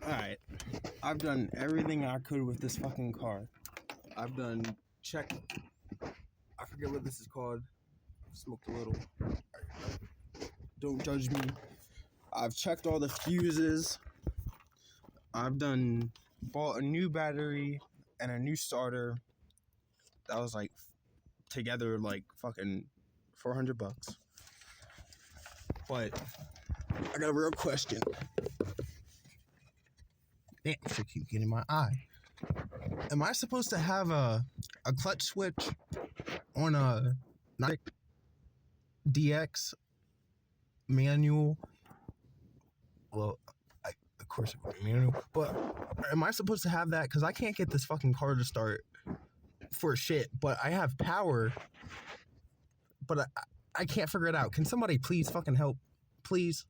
Alright, I've done everything I could with this fucking car. I've done check. I forget what this is called. Smoked a little. Don't judge me. I've checked all the fuses. I've bought a new battery and a new starter. That was like together like fucking $400. But I got a real question. Damn, shit keep getting my eye. Am I supposed to have a clutch switch on a DX manual? Well, of course it would be manual, but am I supposed to have that? Because I can't get this fucking car to start for shit, but I have power, but I can't figure it out. Can somebody please fucking help? Please?